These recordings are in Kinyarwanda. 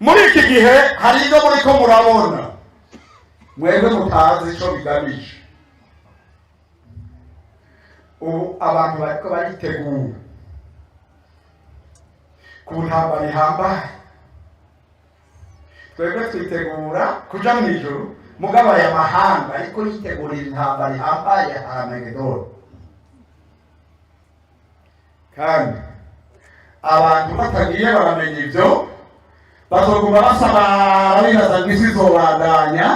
muri iki gihe hari ibyo muriko murabona mwebwe mutazi ico bigamije. Ubu abantu bariko baritegura ku ntambara ihambaye. Twebwe twitegura kuja mw'ijuru, mugabo aya mahanga ariko yitegurira intambara ihambaye ya Armagedoni. Kandi abantu batagiye baramenya ivyo bazoguma basabara bibaza ngo isi izobandanya,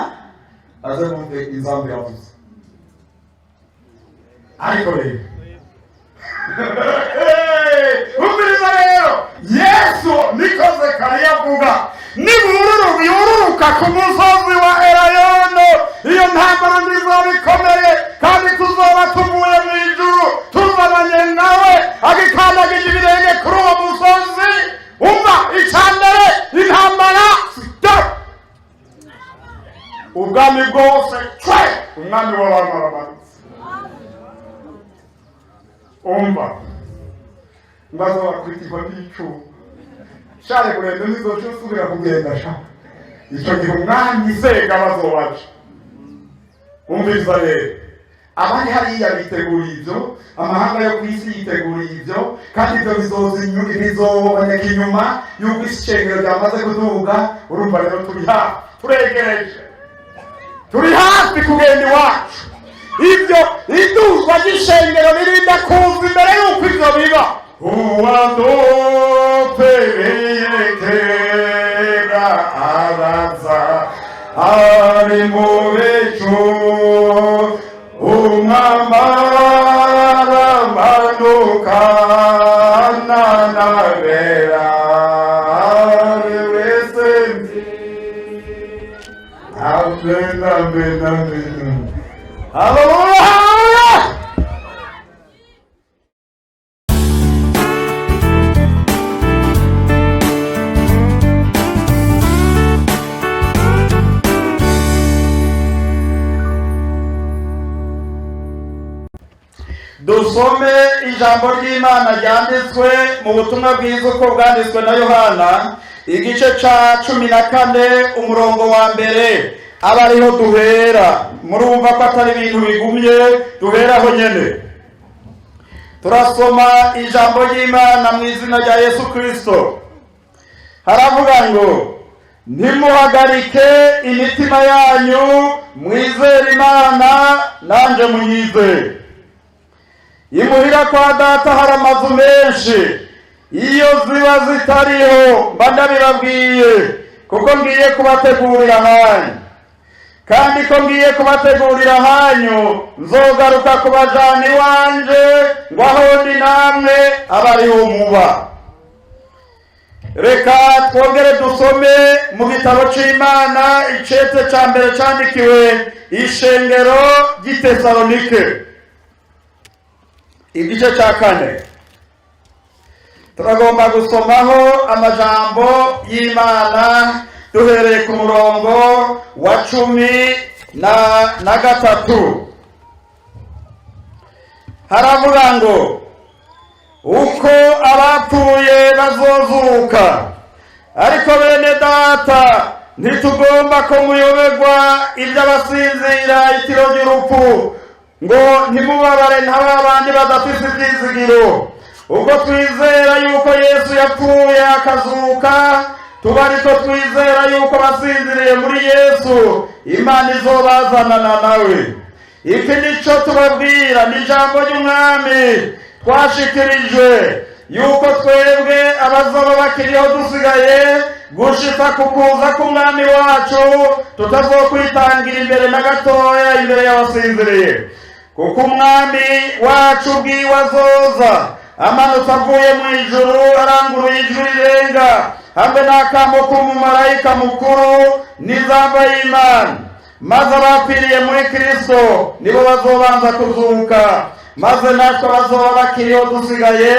aze bumve inzambu yavuze. Ariko rero umviriza rero, Yesu nikoze kare yavuga yururuka ku musozi wa Elayono, iyo ntambara nzizoba ikomeye kandi tuzoba tuvuye mu ijuru tuzabanye nawe agikandagije ibirenge kuri uwo musozi. Umva icambere, intambara stop, ubwami bwose cwe, umwami w'abantu aramanutse. Umva mbazo bakwitirwa n'icumu share kurende nizoca usubira kugenda sha ico gihe umwami sega bazobaca. Umviriza rero, abari hariya biteguriye ivyo, amahanga yo kw'isi yiteguriye ivyo, kandi ivyo bizoboneka inyuma y'uko ishengero ryamaze kuduga. Urumva rero turi hafi, turegereje, turi hafi kugenda iwacu. Ivyo iduzwa ry'ishengero ririnda kuza imbere y'uko ivyo biba. Uwadupereye kera araza ari mu bicu, umwambara manukana n'abera ari wese amen amen amen. Hallelujah! Dusome ijambo ry'Imana ryanditswe mu butumwa bwiza uko bwanditswe na Yohana, igice ca 14 umurongo wa mbere. Aba ariho duhera. Murumva ko atari ibintu bigumye, duheraho nyene. Turasoma ijambo ry'Imana mu izina rya Yesu Kristo. Haravuga ngo ntimuhagarike imitima yanyu, mwizere Imana nanje munyizere. Imuhira kwa data hari amazu menshi, iyo ziba zitariho mba ndabibabwiye, kuko ngiye kubategurira hanyu. Kandi ko ngiye kubategurira hanyu, nzogaruka kubajana iwanje, ngo aho ndi namwe abe ariho muba. Reka twongere dusome mu gitabo c'Imana, icete ca mbere candikiwe ishengero ry'i Tesalonike, igice ca 4. Turagomba gusomaho amajambo y'Imana duhereye ku murongo wa 13. Haravuga ngo uko abapfuye bazozuka, ariko bene data ntitugomba ko muyoberwa iby'abasinzira itiro ry'urupfu, ngo ntimubabare nk'abandi badafise ivyizigiro. Ubwo twizera yuko Yesu yapfuye akazuka, tuba ariko twizera yuko basinziriye muri Yesu Imana izobazanana nawe. Iki nico tubabwira, ni ijambo ry'umwami twashikirijwe, yuko twebwe abazoba bakiriho dusigaye gushika ku kuza k'umwami wacu tutazokwitangira imbere na gatoya imbere y'abasinziriye. Kuko umwami wacu ubwiwe azoza amanutse avuye mu ijuru, aranguruye ijwi rirenga, hamwe n'akamo k'umumarayika mukuru n'izamba y'Imana. Maze abapfiriye muri Kristo nibo bazobanza kuzuka, maze natwe bazoba bakiriho dusigaye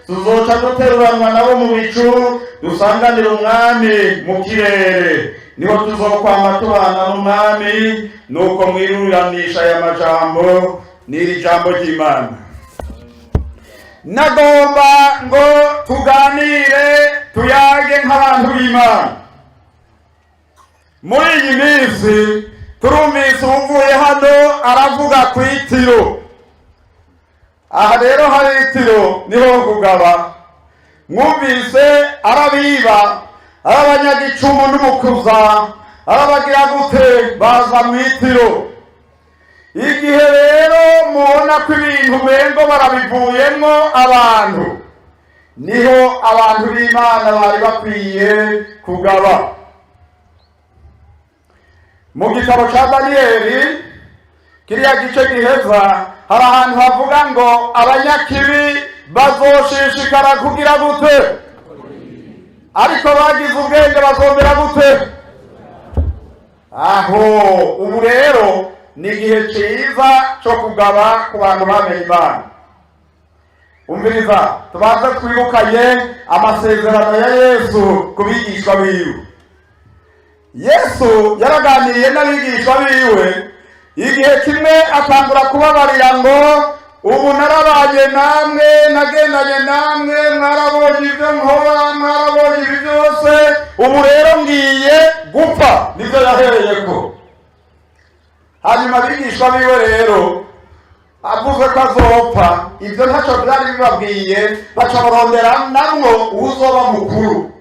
tuzoca duteruranwa nabo mu bicu, dusanganira umwami mu kirere. Niho tuzokwama tubana n'umwami. Nuko mwiruranisha aya majambo n'iri jambo ry'Imana. Nagomba ngo tuganire tuyage nk'abantu b'Imana. muri iyi minsi turumvise uvuye hano aravuga ku itiro. Aha rero hari itiro niho kugaba. Mwumvise arabiba, arabanyagicumu n'umukuza, arabagira gute baza mu itiro. Igihe rero mubona ko ibintu mengo barabivuyemo abantu, niho abantu b'Imana bari bakwiye kugaba. Mu gitabo cya Daniyeli kiriya gice giheza hari ahantu havuga ngo abanyakibi bazoshishikara kugira gute, ariko bagize ubwenge bazongera gute. Aho ubu rero ni igihe cyiza cyo kugaba ku bantu bamenye Imana. Umviriza, tubanze twibukanye amasezerano ya Yesu ku bigishwa biwe. Yesu yaraganiriye n'abigishwa biwe igihe kimwe atangura kubabarira ngo ubu narabanye namwe, nagendanye namwe, mwarabonye ibyo nkora, mwarabonye ibi byose, ubu rero ngiye gupfa. Nibyo yahereyeko. Hanyuma abigishwa biwe rero avuze ko azopfa, ibyo ntacyo byari bibabwiye, baca barondera namwo uzoba mukuru.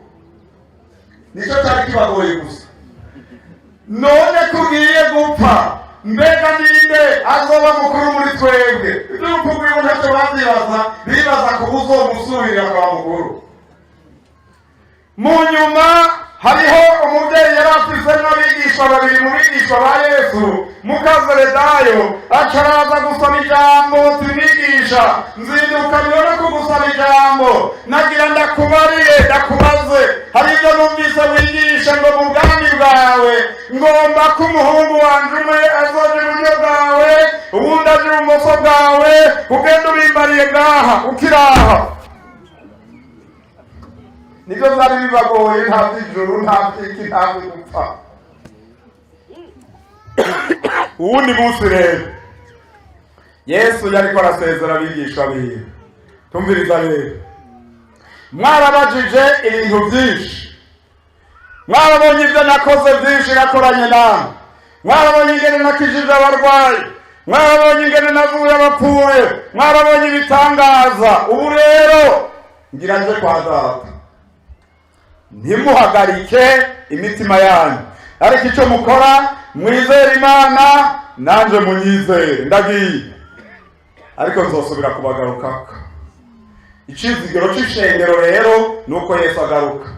Nicyo cyari kibagoye gusa. None kugiye gupfa, mbega ninde azoba mukuru muri twebwe? Ibyo ukubwira ntacyo bazibaza, bibaza ku uzomusubirira kwa mukuru. Mu nyuma hariho umubyeyi yari afise n'abigishwa babiri mu bigishwa ba Yesu, Mukazeredayo acaraza gusaba ijambo. Tumwigisha, nzinduka rero kugusaba ijambo, nagira ndakubarire ndakubaze, hari ibyo numvise wigisha ngo mu bwami bwawe ngomba ko umuhungu wanje umwe azoja iburyo bwawe, uwundi aje ibumoso bwawe, ugenda ubimbariye ngaha ukiraha. Nibyo byari bibagoye, nta by'ijuru, nta by'iki, nta gupfa. Uwundi munsi rero Yesu yariko arasezera abigishwa biwe. Tumviriza rero, mwarabajije ibintu byinshi, mwarabonye ibyo nakoze byinshi nakoranye namwe, mwarabonye ingene nakijije abarwayi, mwarabonye ingene navuye abapfuye, mwarabonye ibitangaza. Ubu rero ngira nje kwa Data. Ntimuhagarike imitima yanyu, ariko icyo mukora mwizere Imana, nanje munyizere. Ndagiye, ariko nzosubira kubagarukako. Icizigiro c'ishengero rero nuko Yesu agaruka.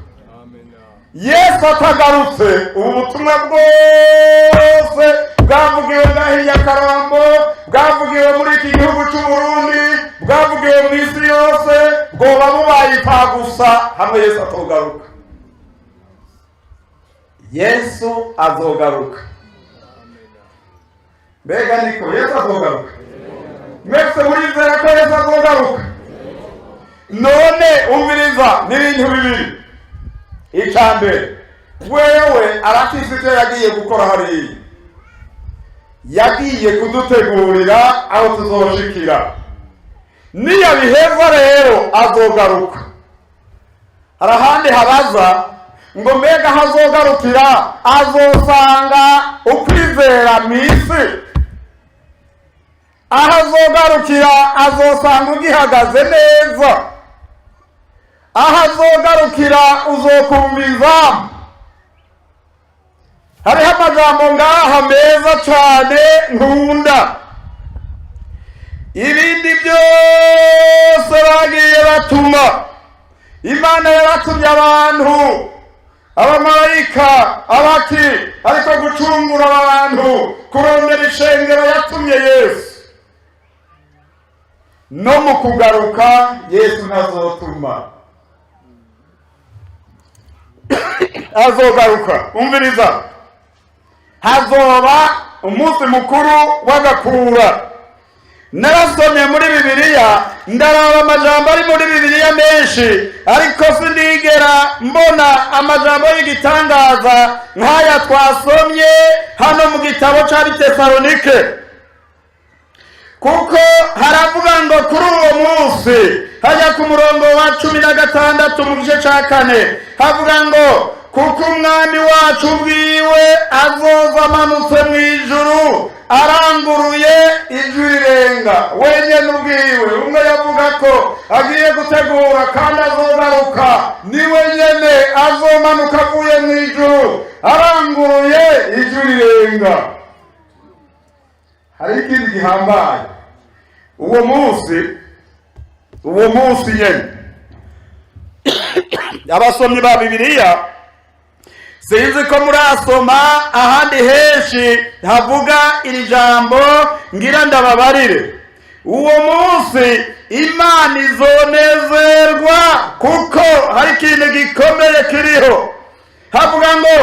Yesu atagarutse, ubu butumwa bwose bwavugiwe ngahiya Karambo, bwavugiwe muri iki gihugu cy'u Burundi, bwavugiwe mu isi yose, bwoba bubaye ipfa gusa hamwe Yesu atogaruka. Yesu azogaruka. Mbega niko Yesu azogaruka? Mwese murizera ko Yesu azogaruka? None umviriza n'ibintu bibiri. Icambere, wewe arafise ivyo yagiye gukora hariya. Yagiye kudutegurira aho tuzoshikira. Niyabiheza rero azogaruka. Harahandi habaza ngo mbega hazogarukira, azosanga ukwizera mw'isi. Aho azogarukira azosanga ugihagaze neza. Aho azogarukira uzokumviza. Hariho amajambo ngaha meza cyane nkunda. Ibindi byose bagiye batuma, Imana yaratumye abantu, abamarayika, abaki, ariko gucungura abantu, kurondera ishengero yatumye Yesu. No mu kugaruka Yesu ntazotuma. Azogaruka. Umviriza, hazoba umunsi mukuru w'agakura. Narasomye muri Bibiliya, ndaraba amajambo ari muri Bibiliya menshi, ariko sindigera mbona amajambo y'igitangaza nk'aya twasomye hano mu gitabo c'Abitesalonike. Kuko haravuga ngo kuri uwo munsi, hajya ku murongo wa 16 mu gice ca 4, havuga ngo kuko umwami wacu ubwiwe azoza amanutse mu ijuru aranguruye ijwi rirenga. wenyine ubwiwe umwe yavuga ko agiye gutegura kandi azogaruka, ni wenyine azomanuka avuye mu ijuru aranguruye ijwi rirenga. hari ikindi gihambaye uwo munsi nyene abasomyi ba Bibiliya sinzi ko murasoma ahandi henshi havuga iri jambo, ngira ndababarire. uwo munsi Imana izonezerwa kuko hari ikintu gikomeye kiriho. havuga ngo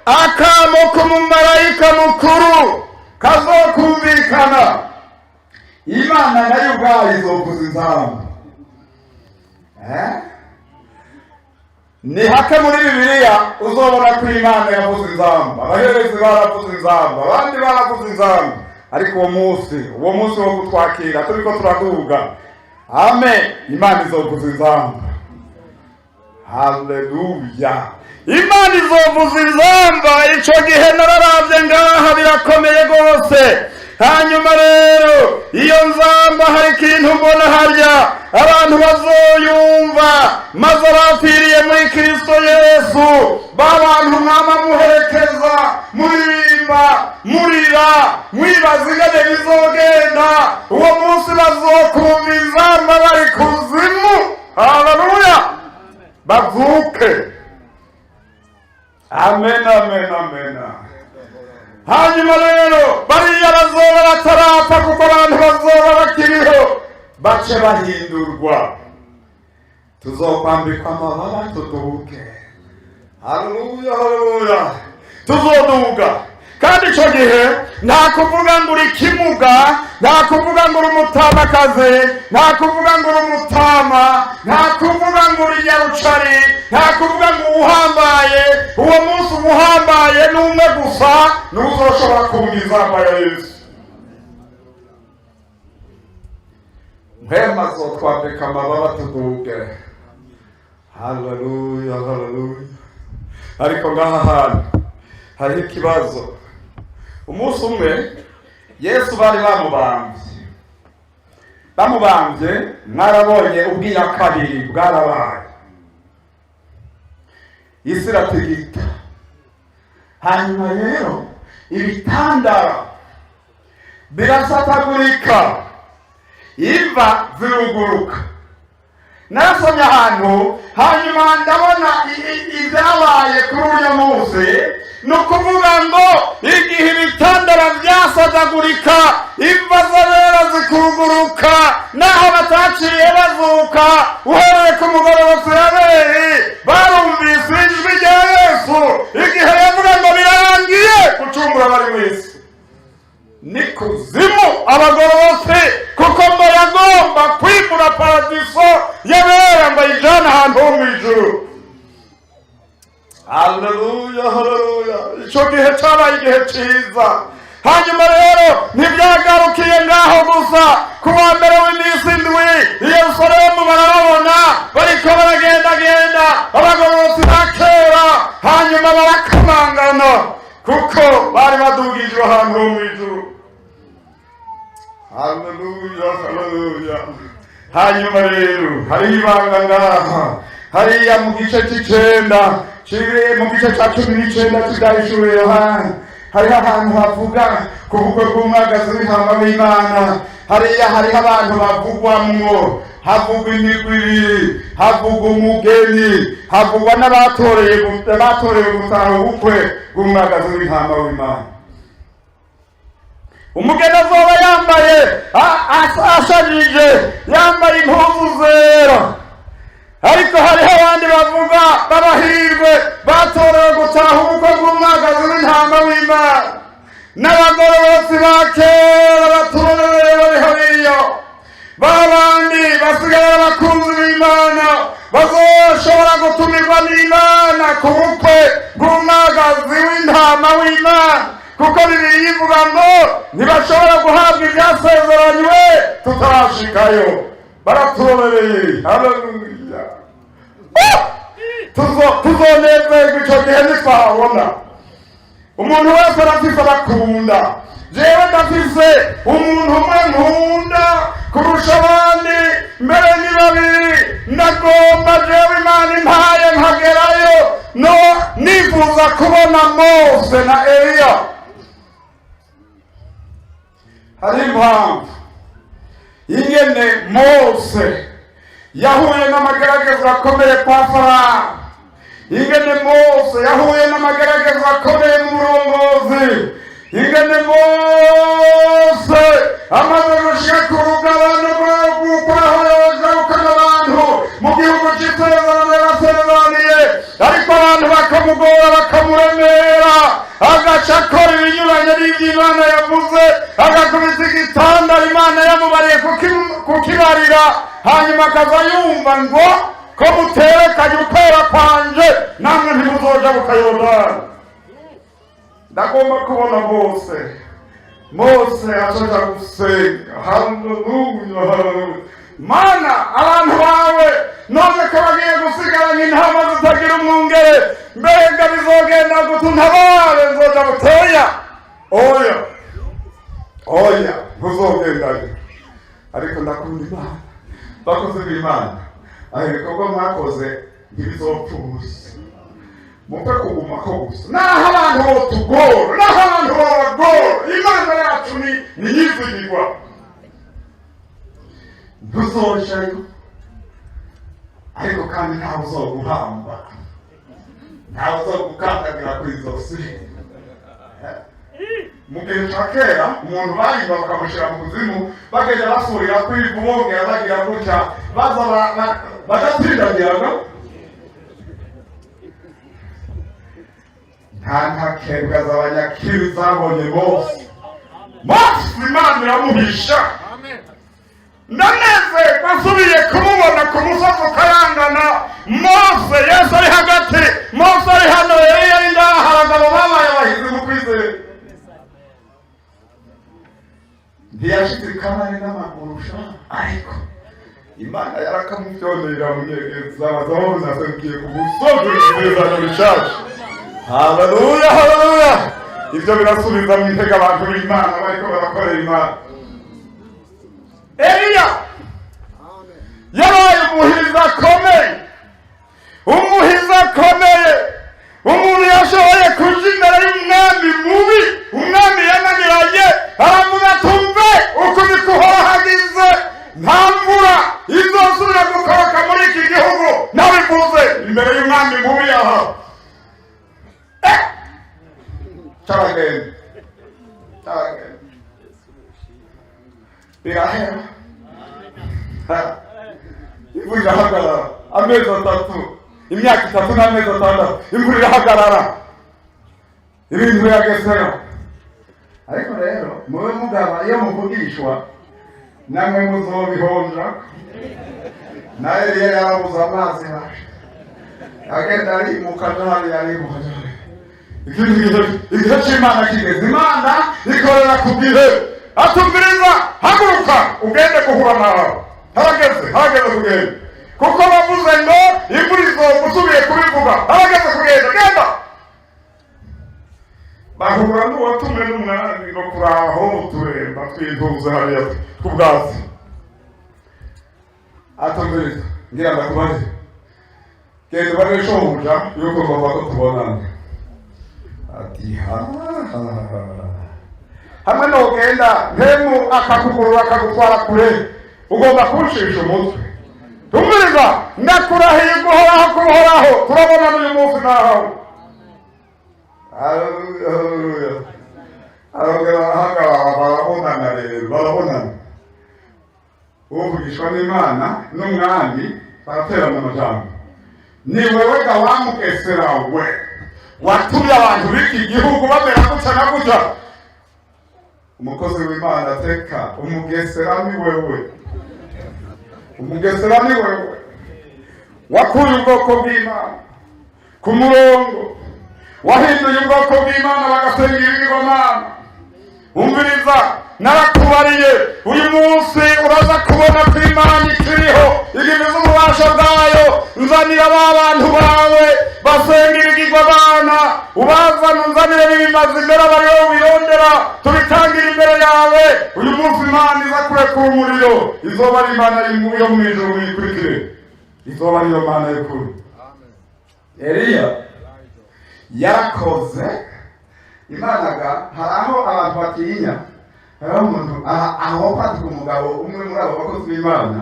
akamo k'umumarayika mukuru kazokumvikana. Imana nayo ubwayo izovuza inzamba. Ni hake muri Bibiliya uzobona ko Imana yavuze inzamba, abaherezi baravuze inzamba, abandi baravuze inzamba. ariko uwo munsi wo kutwakira turiko turaduga, amen, Imana izovuza inzamba. Haleluya! Imana izovuza inzamba. ico gihe nararavye ngaha birakomeye gose. hanyuma rero iyo nzamba hari ikintu mbona harya abantu bazoyumva, maze abapfiriye muri Kristo Yesu b'abantu mwama muherekeza, muririmba, murira, mwibaza ingene bizogenda. uwo munsi bazokumva inzamba bari kuzimu. Haleluya! bazuke. Amen, amen, amen. hanyuma rero bariya bazoba batarapfa, kuko abantu bazoba bakiriho, bace bahindurwa, tuzokwambikwa amababa tuduge. Haleluya, haleluya, tuzoduga. kandi ico gihe nta kuvuga ngo uri kimuga, nta kuvuga ngo uri umutamakazi, nta kuvuga ngo uri umutama, nta kuvuga ngo uri nyarucari, nta kuvuga ngo uhambaye. uwo munsi uhambaye ni umwe gusa, n'uzoshobora kumva inzamba ya Yesu. mpema zotwambika amababa tuduge. Haleluya, haleluya. ariko ngaha hantu hariho ikibazo. umunsi umwe Yesu bari bamubambye, mwarabonye ubwira kabiri bwarabaye, isi iratigita. hanyuma rero ibitandara birasatagurika, imva ziruguruka. nasomye ahantu, hanyuma ndabona ibyabaye kuri uyu munsi. ni ukuvuga ngo igihe ibitandara byasatagurika, imva z'abera zikuguruka, naho bataciye bazuka, uhereye ku mugororotsi Abeli barumvise ijwi rya Yesu igihe yavuga ngo birarangiye gucungura abari mu isi. ni kuzimu abagororotsi, kuko ngo yagomba kwimura paradiso y'abera ngo ayijane ahantu ho mu ijuru. Haleluya, haleluya. ico gihe cyabaye igihe ciza. hanyuma rero ntibyagarukiye ngaho gusa. ku wa mbere w'iminsi indwi i Yerusalemu barababona bariko baragendagenda abagororotsi ba kera, hanyuma barakamangana, kuko bari badugijwe ahantu ho mu ijuru. Haleluya, haleluya. hanyuma rero hariho ibanga ngaha, hariya mu gice c'icenda, mu gice ca 19 cy'Ivyahishuriwe Yohana, hariho ahantu havuga ku bukwe bw'umwagazi w'intama w'Imana. hariya hariho abantu bavugwamwo, havugwa imigwi ibiri, havugwa umugeni, havugwa n'abatorewe gutaha ubukwe bw'umwagazi w'intama w'Imana. umugeni azoba yambaye ashajije, yambaye impuzu zera. ariko hariho abandi bavuga b'abahirwe batorewe gutaha ubukwe bw'umwagazi w'intama w'Imana. n'abagororotsi ba kera batubereye bariho iyo, babandi basigaye abakunzi b'Imana bazoshobora gutumirwa n'Imana ku bukwe bw'umwagazi w'intama w'Imana, kuko Bibiliya ivuga ngo ntibashobora guhabwa ibyasezeranywe tutarashikayo. baratubereye. Haleluya. tuzonezerwa icyo gihe ntitwabona. Umuntu wese arafise abakunda. Jewe ndafise umuntu umwe nkunda kurusha abandi, mbere ni babiri. Ndagomba jewe Imana impaye nkagerayo, no nifuza kubona Mose na Eliya. Hari impamvu ingene Mose yahuye n'amagerageza akomeye kwa Farawo, ingene Mose yahuye n'amagerageza akomeye mu burongozi, ingene Mose amaze gushika ku rugabano rw'uko yogarukana abantu mu gihugu cy'isezerano yasezeraniye, ariko abantu bakamugora bakamuremera, agaca akora ibinyuranye n'ibyo Imana yavuze, agakubita igitanda Imana yamubariye kukibarira, hanyuma akaza yumva ngo ko muterekanye ukwera kwanje namwe ntimuzoja Yorodani. Ndagomba kubona Mose azoja gusenga. Haleluya. Mana, abantu bawe none ko bagiye gusigarana intama zitagira umwungere, mbega bizogenda gute? Untabare, nzoja buteya. Oya ntuzogendayo. Ariko ndakunda Imana, bakoze b'Imana, aho ibikorwa mwakoze ntibizopfa ubusa. Mupfe kuguma ko gusa, naho abantu botugora, naho abantu babagora, Imana yacu ni yizigirwa. Ntuzojayo, ariko kandi ntawe uzoguhamba, ntawe uzogukandagira kw'izosi. Mu gihe cya kera umuntu bayiba bakamushyira mu kuzimu, bakajya basurira kwivu bongera bagira gutya, baza bagatsindagiraga. Nta ntakebwa z'abanyakiri zabonye Mose. Imana iramuhisha. Ndanezerwa nsubiye kumubona ku musozi ukayangana, Mose Yesu ari hagati, Mose ari hano, Eliya ari ngaha, abagabo babaye abahizi mu kwizera. Ntiyashitse ikamari n'amaguru sha, ariko Imana yarakamubyonera munyegeza, bazabona aserukiye ku musozi w'isezerano rishasha. Haleluya. Ibyo birasubiza mu intege abantu b'Imana bariko barakorera Imana. Eliya yabaye umuhizi akomeye, umuntu yashoboye kuja imbere y'umwami mubi, umwami yananiranye, aravuga tumve ukuri kuhorahagize, nta mvura izosubira gukoroka muri iki gihugu nabivuze imbere y'umwami mubi yaha. Caragenda birahera, imvura irahagarara amezi 3, imyaka 3 n'amezi 6, imvura irahagarara, ibintu biragesera. Ariko rero mube mugaba iyo muvugishwa namwe muzobihonja. Na Eliya yarabuze amazi hasha, agenda arimuka ntari arimuka. Igihe cy'Imana kigeze, Imana ikorera ku gihe. Atubwiriza haguruka ugende guhura nawe, harageze kugenda, kuko bavuze ngo imvura izogusubiye kubivuga, harageze kugenda, genda. Bahura n'uwatumwe n'umwami ngo kuraho uturemba tw'intuze hariya tw'ubwatsi. Atubwiriza ngira ndakubaze, genda ubare shobuja yuko ngomba ko tubonana. Ati hamwe n'ugenda ntemu akakugurura akagutwara kure, ugomba kunshisha umutwe. Tumviriza, ndakurahiye guhoraho kuhoraho, turabonana uyu munsi nahawe. Haleluya. Barabonana rero, barabonana. Uvugishwa n'Imana n'umwami baraterana amajambo. Ni wewe Gawamukesera we watumye abantu b'iki gihugu bamera gutya na gutya. Umukozi w'Imana ateka, umugesera ni wewe, wakuye ubwoko bw'Imana ku murongo, wahinduye ubwoko bw'Imana bagasenga ibigirwamana. Umviriza, narakubariye uyu munsi uraza kubona ko Imana ikiriho igize ububasha bwayo. Nzanira ba bantu bawe basenga ibigirwamana, ubazana unzanire n'ibimazi imbere abariho ubirondera tubitangire imbere yawe. Uyu munsi Imana iza kurekura umuriro, izoba ari Imana yo mu ijuru, muyikurikire, izoba ariyo Mana y'ukuri. Eliya yarakoze Imana hari aho abantu batinya, hari umuntu aho kwatika umugabo umwe muri abo bakozi b'Imana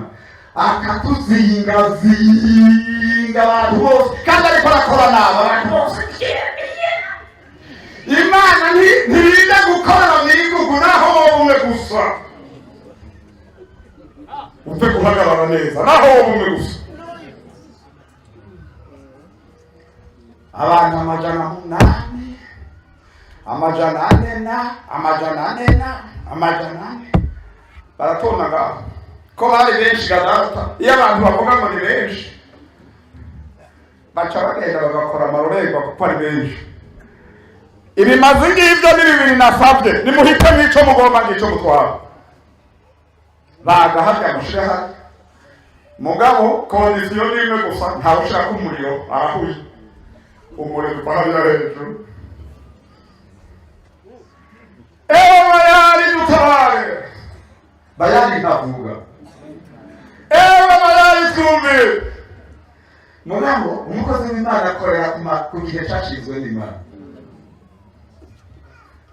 akatuzinga abantu bose, kandi ariko arakora nabo abantu bose. Imana ntirinde gukorera mu igugu naho wowe umwe gusa upfe guhagarara neza, naho wowe umwe gusa. Abantu amajana ane baratonaga ko bari benshi gadata. Iyo abantu bavuga ngo ni benshi baca bagenda bagakora amarorerwa kuko ari benshi. Ibimazi ngibyo ni 2 nasabye, nimuhite mwico mugomba ngico mutwara. Bagahabya amushire hano mugabo kondisiyo nimwe gusa, ntawe ushaka umuriro arahuye umuriro upahabira hejuru. Bayali dutabare, Bayali ntavuga, Bayali twumve. Mugabo umukozi w'Imana akorera ku gihe cyashinzwe n'Imana.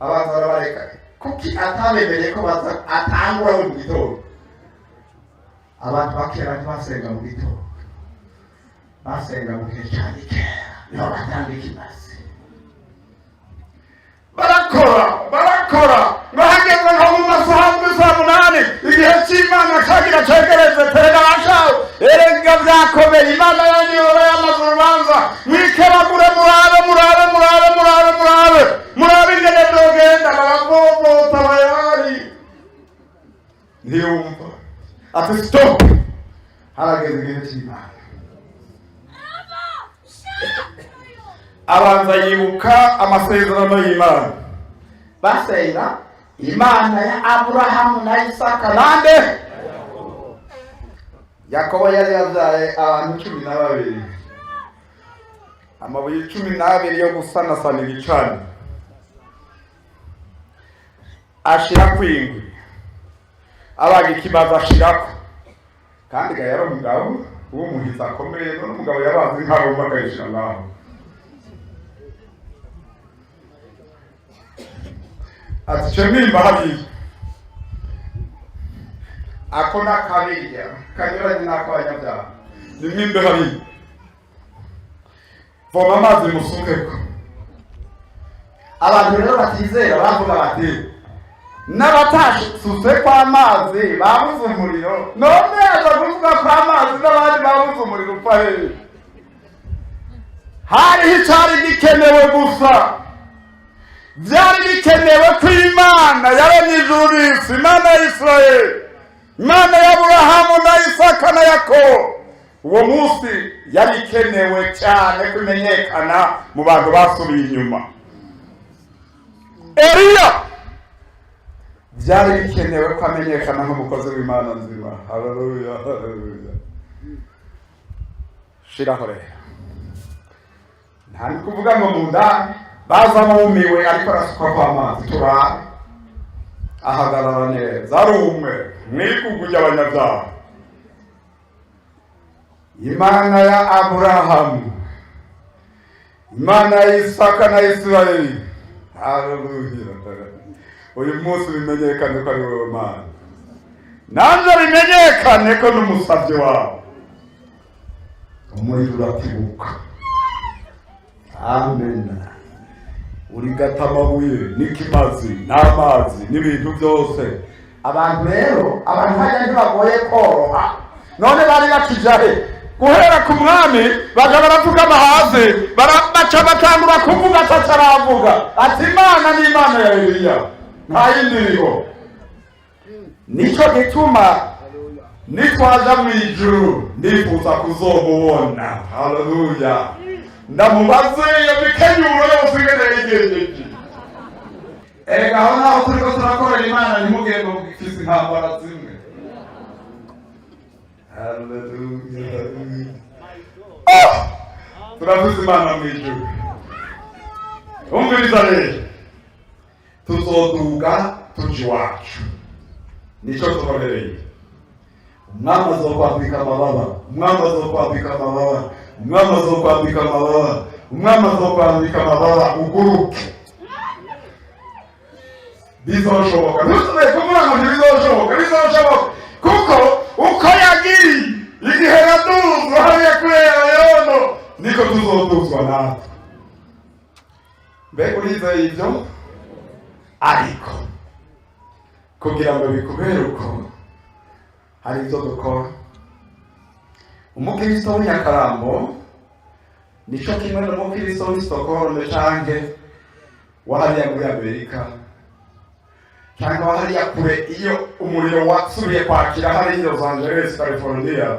Abantu barabareka kuki atabemereye ko atangura mu gitondo. Abantu bakera ntibasenga mu gitondo, basenga mu gihe cyane kera, niho batanga ikimazi. Barakora bahageze nko mu masaha y'umunani, igihe cy'Imana cyagira cyegereze. Perezida washawe erega byakomeye, Imana yanyoye amaze urubanza. Mwikeragure murabe ingene byogenda. Baravovota Bayali ntiyumva ati stop, harageze igihe cy'Imana. Abanza yibuka amasezerano y'Imana, basenga Imana ya Aburahamu na Isaka nande Yakobo. Yari yabyaye abantu 12, amabuye 12 yo gusanasana ibicaniro ashira kwingwi, abaga ikibazo ashirako. Kandi ga yari umugabo w'umuhizi akomeye, n'umugabo yabazi nk'abo bakayishira ngaho. Ati chemimba hali akona kabirya kanyuranye nako abanyabyaha nimimbe hali voma amazi musukeko. Abantu rero batizera bavuga bati n'abatashutse kwa amazi babuze umuriro, none aza kuvuga kwa amazi n'abandi babuze umuriro upfa hehe? Hariho icyari gikenewe gusa, byari bikenewe ko Imana yaremye ijuru n'isi, Imana ya Isirayeli, Imana ya Aburahamu na Isaka na Yakobo. Uwo munsi yari ikenewe cyane kumenyekana mu bantu basubiye inyuma. Eliya byari bikenewe ko amenyekana nk'umukozi w'Imana nzima. Haleluya, haleluya. Shiraho rero, nta kuvuga ngo mundani baza mumiwe ariko arasuka kwa amazi. Turabe ahagarara neza, ari umwe mwikugujya abanyabyaha. Imana ya Aburahamu, Imana ya Isaka na Isirayeli. Haleluya. Uyu munsi bimenyekane ko ari wowe Mana, nanjye bimenyekane ko n'umusabye wawe. Umuriro uratibuka. Amen. Urigata amabuye n'ikimazi n'amazi n'ibintu byose. Abantu rero, abantu hajya ntibagoye koroha, none bari bakijahe guhera ku mwami baja baravuga amahaze, barabaca batangura kuvuga ataravuga ati Imana ni Imana ya Eliya, nta yindi iriho. Nico gituma nitwaja mu ijuru ndifuza kuzomubona. Haleluya. Ndamubaze iyo bikenyuro yose igereye igejeje. Erega aho naho turiko turakora mukorera Imana ntimugende ngo mufise intambara zimwe. Haleluya. Turavuze Imana mu ijuru. Umviriza rero, tuzoduga tuji iwacu. Nico tubabereye. Umwami azokwambika amababa, umwami azokwambika amababa, umwami azokwambika amababa, umwami azokwambika amababa, uguruke. Bizoshoboka. Ntutubaye kuvuga ngo ntibizoshoboka, bizoshoboka. Kuko uko yagiri igihe yaduzwa hariya kurera yono niko tuzoduzwa natwe. Mbega urizeye ibyo? Ariko kugira ngo bikubere uko hari ibyo dukora. Umukristo w'Nyakarambo nico kimwe n'umukristo w'i Stockholm canke wahariya muri Amerika cyangwa wahariya kure iyo umuriro wasubiye kwakira hari Los Angeles, California,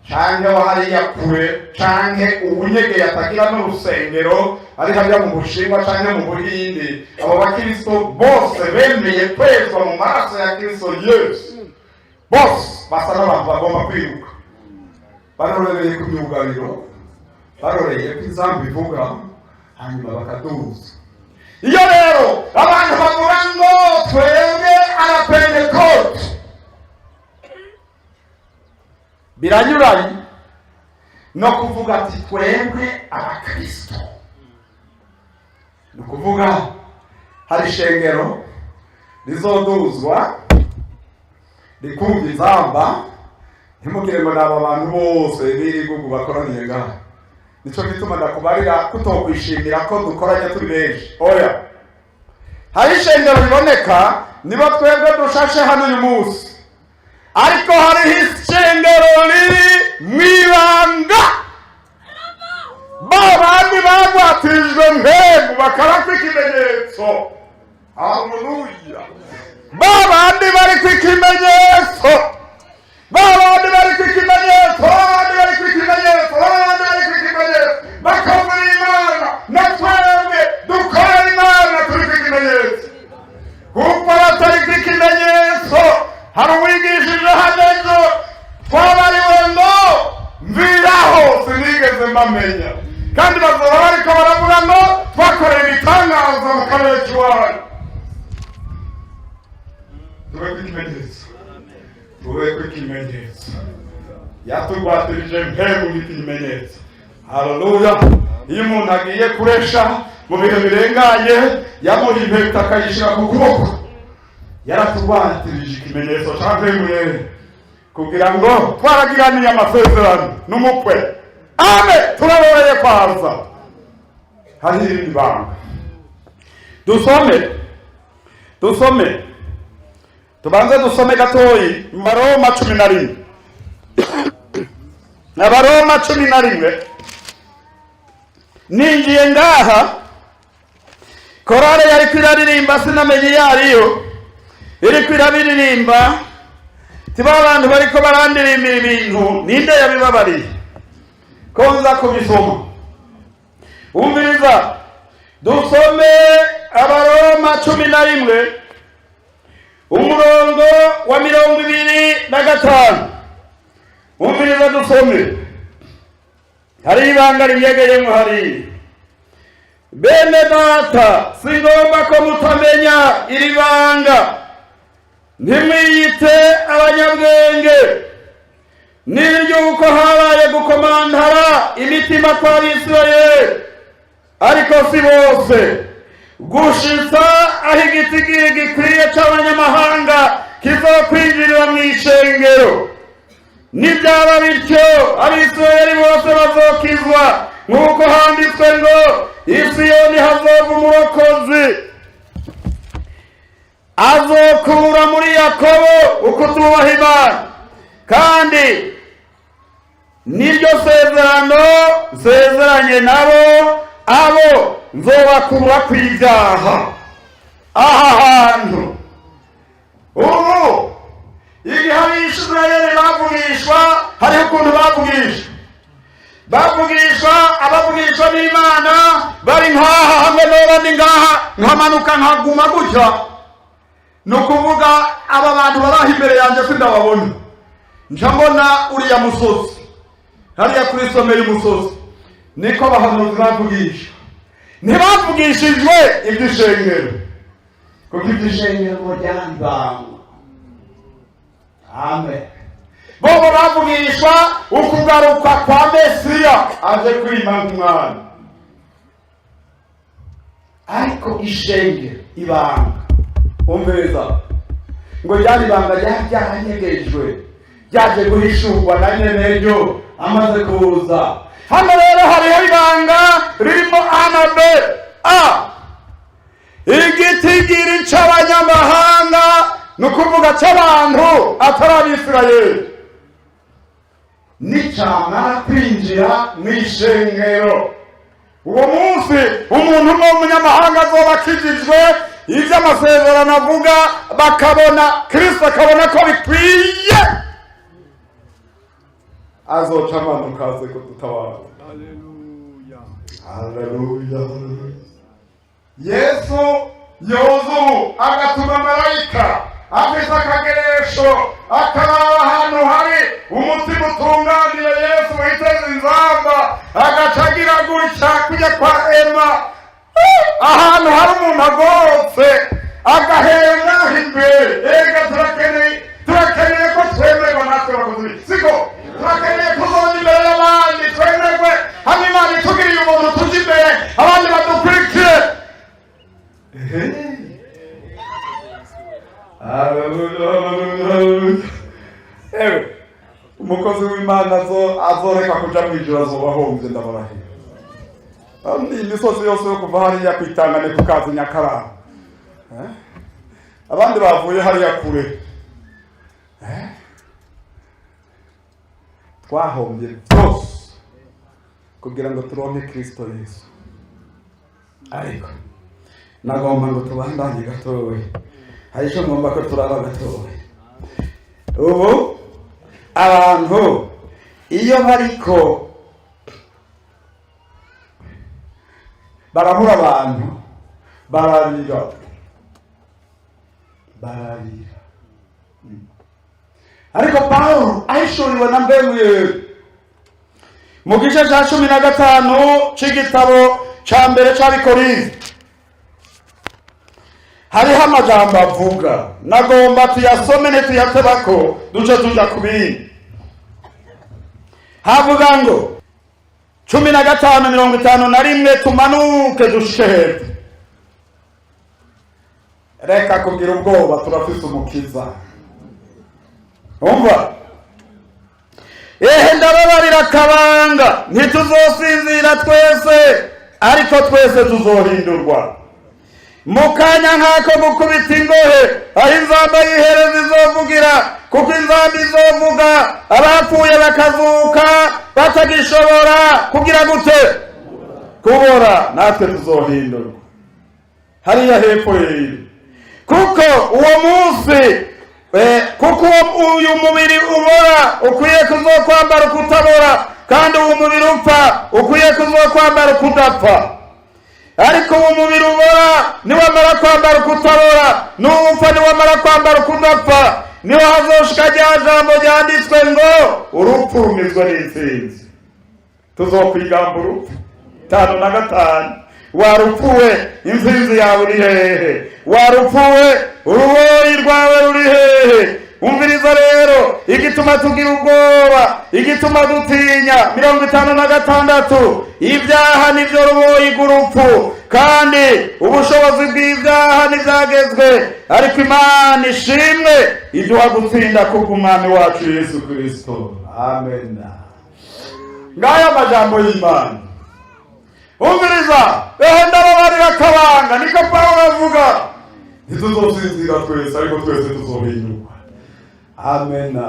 cyangwa wahariya kure canke ubunyege yatagira n'urusengero ari hariya mu Bushinwa canke mu Buhindi. Abo bakristo bose bemeye kwezwa mu maraso ya Kristo Yesu. Bose basa n'abantu bagomba kwiruka. Baroreye ku myugariro, baroreye ko izambi ivuga, hanyuma bakaduza. Iyo rero abantu bavuga ngo twebwe abapentekote, biranyuranye no kuvuga ati twebwe abakristo. Ni ukuvuga hari ishengero rizoduzwa rikumva izamba, ntimugire ngo n'aba bantu bose b'igugu bakoraniye ngaha. Nico gituma ndakubarira kutokwishimira ko dukoranye turi benshi. Oya, hari ishengero riboneka niba twebwe dushashe hano uyu munsi, ariko hariho ishengero riri mwibanga. Babandi bagwatirijwe mpegu bakarako ikimenyetso. Haleluya. Babandi bari ku ikimenyetso, babandi bari ku ikimenyetso, babandi bari ku ikimenyetso, babandi bari ku ikimenyetso, bakomera Imana. Na twebwe dukora Imana turi ku ikimenyetso. Kuko abatari ku ikimenyetso, hari uwigishije hano ejo twabariwe ngo mviraho sinigeze mbamenya, kandi bazoba bariko baravuga ngo twakoreye ibitangaza mu karere k'iwanyu. Tube ku ikimenyetso, tube ku ikimenyetso. Yatugwatirije mpemu ikimenyetso. Haleluya. Iyo umuntu agiye kuresha mu bihe birenganye, yamuha impeta akayishyira ku kuboko, yaratugwatirije ikimenyetso cya mpemu kugira ngo twaragiraniye amasezerano n'umukwe. Amen. Turabonye kwaza. Hari irindi banga. Dusome. Tubanze dusome gatoyi mu Baroma 11. Abaroma 11. Ninjiye ngaha korale yari kwiraririmba sinamenye yariyo. Iri kwiraririmba tiba abantu bariko barandirimbira ibintu ninde yabibabariye ko nza kubisoma. Umviriza dusome Abaroma 11 umurongo wa 25. Umviriza dusome. Hari ibanga riyegereye hari. Bene data, singomba ko mutamenya iri banga. Ntimwiyite abanyabwenge. N'iryuko habaye gukomantara imitima kw'Abisirayeli, ariko si bose. Gushitsa aho igitigiri gikwiye c'abanyamahanga kizokwinjirira mu ishengero. Nibyaba bityo Abisirayeli bose bazokizwa, nk'uko handitswe ngo i Siyoni hazova umurokozi, azokura muri Yakobo ukutubaha Imana. Kandi niryo sezerano nsezeranye nabo, abo nzobakura kw'ibyaha. Aha hantu ubu igihe Abisirayeli bavugishwa, hariho ukuntu bavugishwa abavugishwa n'Imana bari nkaha hamwe n'abandi ngaha, nkamanuka nkaguma gutya. nukuvuga aba bantu baraha imbere yanjye sindababona, nca mbona uriya musozi hariya kuri some y'umusozi, niko abahanuzi bavugisha. Ntibavugishijwe iby'ishengero, kuko iby'ishengero ryari ibanga. Amen. Bo baravugishwa ukugaruka kwa Mesiya aje kwima nk'umwana, ariko ishengero ibanga. Umviriza ngo ryari ibanga ryari ryaranyegejwe, ryaje guhishurwa na nyeneryo amaze kuza. Hano rero hariho ibanga ririmo anabe igitigiri c'abanyamahanga, nukuvuga c'abantu atari Abisirayeli, nicamara kwinjira mw'ishengero. Uwo munsi umuntu umwe w'umunyamahanga azoba akijijwe ivyo amasezerano avuga, bakabona Kristo akabona ko bikwiye, azoca amanuka aze kudutabara. Haleluya, haleluya. Yesu yozu agatuma marayika afise akageresho akaraba ahantu hari umutima utunganire Yesu witeze inzamba, agacagira gutya kujya kwa Ema, ahantu hari umuntu agorotse agahenga imbere. Ega turakeneye ko twemerwa natwe bakozi, siko? Turakeneye kuzoza imbere y'abandi twemerwe, hano Imana itugiriye umuntu tuje imbere abandi badukurikire. Ewe umukozi w'Imana azoreka kuja mw'ijuru azoba ahomvye, ndabarahira. Imisozi yose yo kuva hariya kwitangane kukaza Nyakararo, abandi bavuye hariya kure, twahombye byose kugira ngo turonke Kristo Yesu. Ariko nagomba ngo tubandanye gatowe, hari icyo ngomba ko turaba gatowe. Ubu abantu iyo bariko barabura abantu bararira, ariko Pawulo ahishuriwe na Mbemwe mu gice ca 15 c'igitabo ca mbere c'Abikorinto, hariho amajambo avuga, nagomba tuyasome ntituyatebako duce tuja kubindi. Havuga ngo 15:51 tumanuke dushike hepfo. Reka kugira ubwoba, turafise umukiza. Umva, ndababarira akabanga, ntituzosinzira twese, ariko twese tuzohindurwa mu kanya nk'ako gukubita ingohe, aho inzamba y'ihereza izovugira, kuko inzamba izovuga abapfuye bakazuka batagishobora kugira gute? Kubora. Natwe tuzohindurwa hariya hepfo rero, kuko uwo munsi kuko uyu mubiri ubora ukwiye kuzokwambara ukutabora, kandi uwo mubiri upfa ukwiye kuzokwambara ukudapfa. Ariko uwo mubiri ubora niwamara kwambara ukutabora, n'upfa niwamara kwambara ukudapfa, niho hazoshika rya jambo ryanditswe ngo urupfu rumizwe n'intsinzi. Tuzokwigamba urupfu 5:5. Warupfuwe, intsinzi yawe uri hehe? Warupfuwe, uruboyi rwawe ruri hehe? Umviriza rero igituma tugira ubwoba, igituma dutinya. 56, ibyaha nivyo ruboyi rw'urupfu, kandi ubushobozi bw'ibyaha ntibyagezwe, ariko Imana ishimwe iduha gutsinda kubw'Umwami wacu Yesu Kristo. Amen. Ngaya amajambo y'Imana. Umviriza, ndababarira akabanga, niko Pawulo avuga. Ntituzosinzira twese, ariko twese tuzohindurwa. Amen.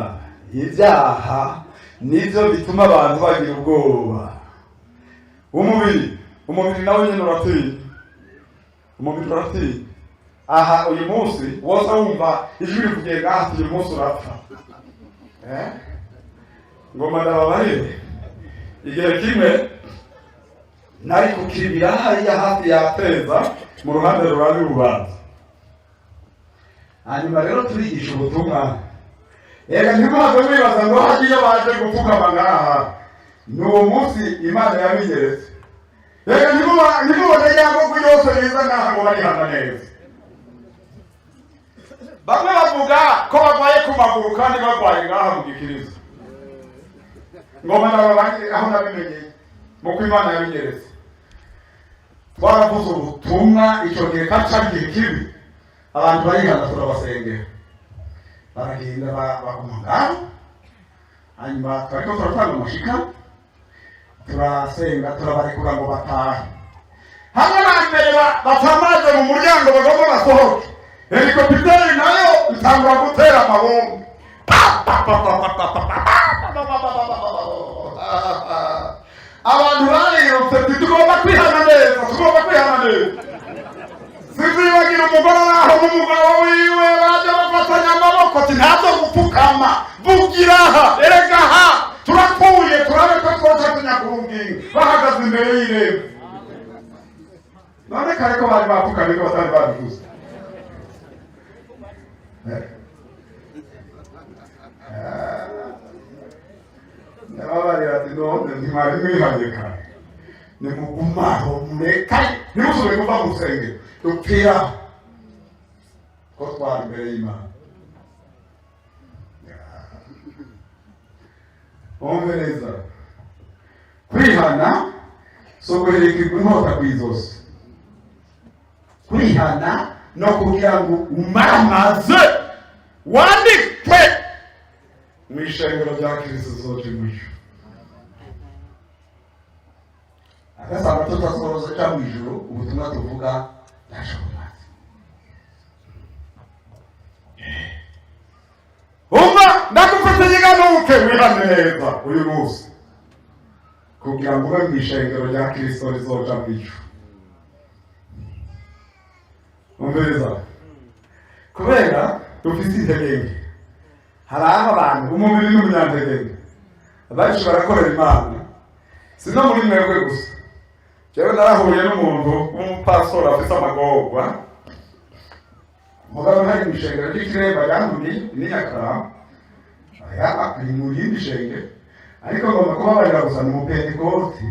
Ibyaha nivyo bituma abantu bagira ubwoba. Umubiri nawe nyene uratinya. Umubiri uratinya. Aha uyu munsi wose wumva ijwi rivuga ati uyu munsi urapfa. Ngoma ndababarire. Igihe kimwe nari kukibira hariya hafi ya Peza mu ruhande rurabi urubanza. hanyuma rero turigisha ubutumwa. Reka ntimuhaze mwibaza ngo hagiye baje gupfukama ngaha ni uwo munsi Imana yabigeretse. Reka ntimubone yango yose biza ngaha ngo barihana neza. Bamwe bavuga ko barwaye ku maguru kandi barwaye ngaha mu gikiriza. Ngoma n'abandi aho nabimenyeye mu kw'Imana yabigeretse. Twaravuze ubutumwa icyo gihe kacagiye kibi. Abantu barihana turabasengera. Baragenda baguma ngaho. Hanyuma twariko turatanga amashika. Turasenga turabarekura ngo batahe. Hamwe na mbere batamaze mu muryango bagomba basohoke. Helikopiteri nayo itangura gutera amabombe. Abantu barirutse tugomba kwihana neza, tugomba kwihana neza. Sizibagira umugore naho n'umugabo wiwe baje bafatanya amaboko ati ntazo gupfukama. Vugira aha, erega aha, turapfuye turabe ko twoca tunyakurunginga. Bahagaze imbere y'irembo. None kare ko bari bapfukamye ko batari babivuze. Nababarira ati none ntimwari mwihanye kare. Nimugumaho mureka ntimusubire kuva mu rusengero. Dupfira ko twari imbere y'Imana. Ongereza kwihana so guherekirwa inkota kw'izosi. Kwihana no kugira ngo umaramaze wandikwe mu ishengero rya Kristo zoje mwisho. Agasanga tutazoroza cya mwijuru ubutumwa tuvuga ndashobora. Umva ndakufatanya ganuke wihane neza uyu munsi kugira ngo ube mu ishengero rya Kristo rizoja mwisho. Umviriza kubera dufite intege. Hari abantu umubiri n'umunyantege benshi barakorera Imana si no muri mwebwe gusa. Jewe narahuye n'umuntu w'umupastori afite amagorwa mugabo hari mu ishengero ry'Ikiremba yanduni n'Inyakarama ari mu yindi shengero ariko ngomba kubabarira gusa ni umupentekosti.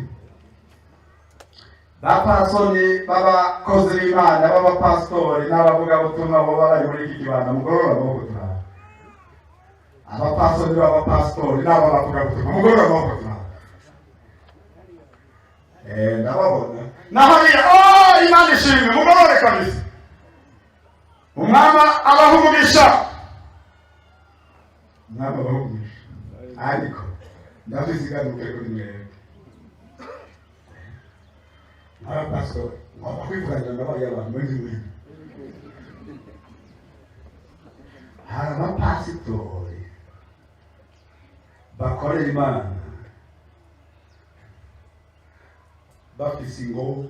Bapasoni b'abakozi b'Imana b'abapastori n'abavugabutumwa bo bari muri iki kibanda mugorora amaboko turaba. Abapasoni b'abapastori n'abavugabutumwa mugorora amaboko turaba. Ndababona nahariya Imana ishimwe mugorore kabisa. Umwama abahumugisha n'abahugisha ariko ndabiziganuke kuri mwebwe. Abapastori ngomba kwivuganya n'abari abantu benshi muri hari abapasitori bakorera Imana bafise ingogo.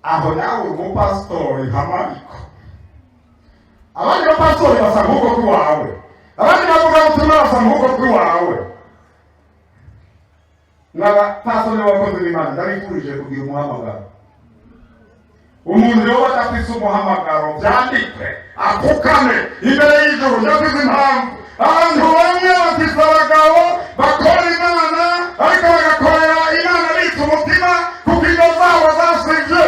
Aho nawe umupasitori nka Mariko. Abandi bapasitori basa nk'uko k'iwawe. Abandi bavugabutumwa basa nk'uko k'iwawe. N'abapastori b'abakozi b'Imana ndabifurije kugira umuhamagaro. Umuntu rero adafise umuhamagaro byandikwe apfukame imbere y'ijuru yavuze impamvu. Abantu bamwe bafise abagabo bakora Imana ariko bagakorera Imana bitse umutima kuko ingo zabo zasivye.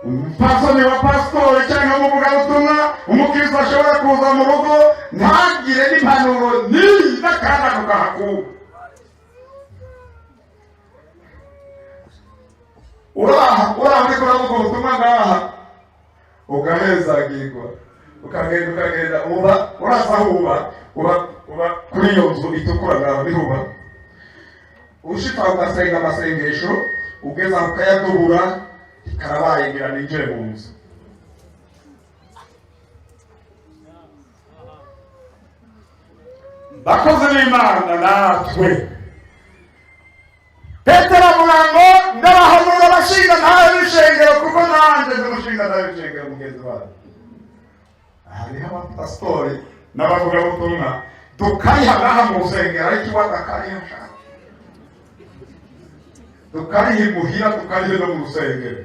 Umupasoni wa pastori cyangwa umuvugabutumwa umukristo ashobora kuza mu rugo ntagire n'impanuro n'akana kahakuba. Uraha uriko uravuga ubutumwa ngaha ugahezagirwa ukagenda uba urasahuba uba kuri iyo nzu itukura ngaho nihuba ushika ugasenga amasengesho ugeza ukayadubura karabaye ngira ninjire mu nzu. Bakozi b'Imana natwe Petero avuga ngo ndabahanura abashinga ntawe b'ishengero kuko nanjye ndi umushinga ntawe b'ishengero mugenzi wawe. Hariho abapasitori n'abavugabutumwa dukayiha ngaha mu rusengero ariko iwacu akariha shaka tukarihimuhira tukarihe no mu rusengero,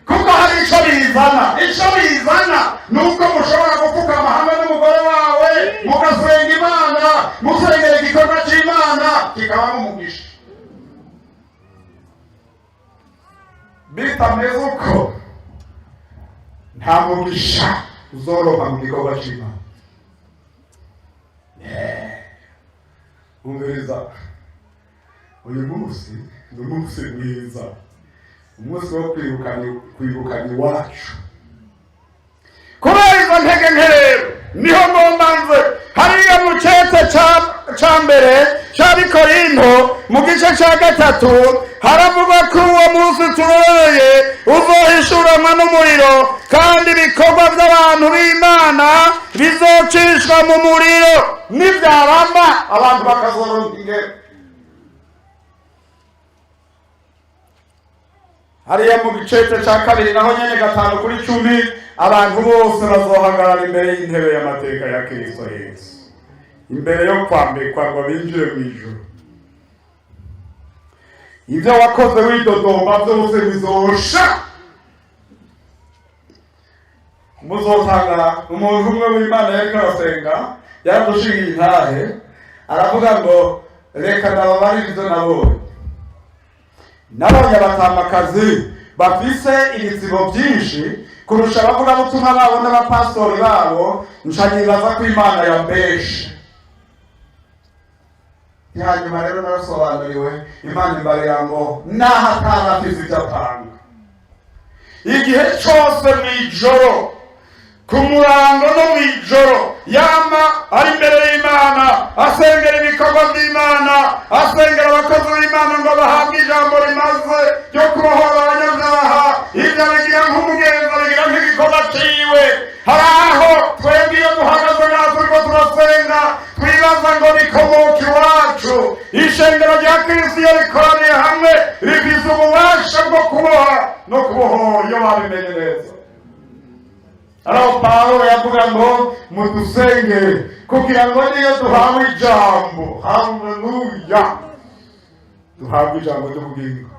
kuko hari icyo bizana ni uko mushobora gupfukama hamwe n'umugore wawe mugasenga Imana, musengera igikorwa cy'Imana kikabamo umugisha. bitameze uko nta mugisha uzoroha mu gikorwa cy'Imana. Umviriza, uyu munsi ni umunsi mwiza, umunsi wo kwibukana iwacu. Kubera izo ntege nke rero niho ngombanze hariya mu cyete cya mbere cy'Abikorinto mu gice cya 3 haravuga ko uwo munsi tubereye uzohishuranwa n'umuriro, kandi ibikorwa by'abantu b'Imana bizocishwa mu muriro, nibyarama abantu bakazoronka ingero. hariya mu gicece cya 2 naho nyene 5:10 abantu bose bazohagarara imbere y'intebe y'amateka ya Kristo Yesu, imbere yo kwambikwa ngo binjire mu ijuru. Ibyo wakoze widodomba byose bizosha. Muzotanga umuntu umwe w'Imana yariko arasenga yaradushingiye intahe, aravuga ngo reka ndababarire ibyo nabonye abatamakazi bafise ibitsibo byinshi kurusha abavugabutumwa babo n'abapastori babo, nshanibaza ko Imana yambeshe. hanyuma rero narasobanuriwe, Imana imbarira ngo naho atarafize ibyo atanga, igihe cyose mw'ijoro, ku murango no mw'ijoro, yama ari imbere y'Imana asengera ibikorwa by'Imana, asengera abakozi b'Imana ngo bahabwe ijambo rimaze ryo kubohora abanyabyaha. ibyo bigira nk'umugenzo, bigira nk'igikorwa ciwe. hari aho twebwe iyo duhagaze natwe turiko turasenga twibaza ngo bikomoka iwacu. ishengero rya Kristo iyo rikoraniye hamwe rifise ububasha bwo kuboha no kubohora iyo babimenye neza. Araho Pawulo yavuga ngo mudusengere kugira ngo niyo duhawe ijambo, haleluya, duhabwe ijambo ry'ubugingo.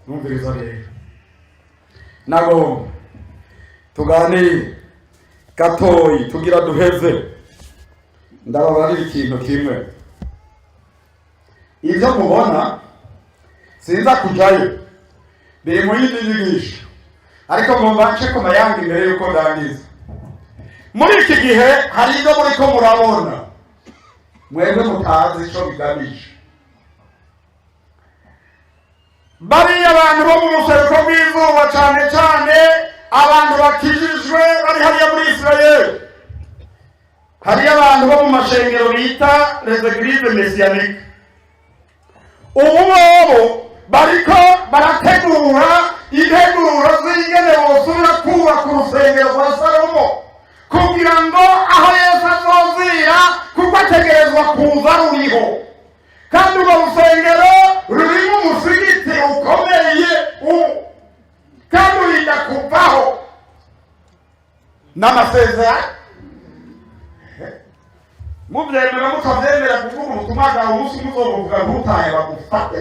Numviriza rero, nagomba tuganire gatoyi tugira duheze. Ndababarira ikintu kimwe, ibyo mubona sinza kujayo, biri mu yindi nyigisho, ariko ngomba nce ku mayanga imbere yuko ndangiza. Muri iki gihe hari ibyo muriko murabona mwebwe mutazi ico bigamije. bariya abantu bo mu buseruko bw'izuba, cyane cyane abantu bakijijwe bari hariya muri Isirayeli, hariya abantu bo mu mashengero bita les églises messianiques. ubu bobo bariko barategura integuro z'ingene bosubira kubaka urusengero rwa Salomo, kugira ngo aho Yesu azozira, kuko ategerezwa kuza ruriho, kandi urwo rusengero rurimo umusigiti ukomeye kandi urinda kuvaho n'amasezerano. mubyemera mutabyemera kuvuga ubutumwa bwawe, umunsi muzobuvuga ntutahe bagufate.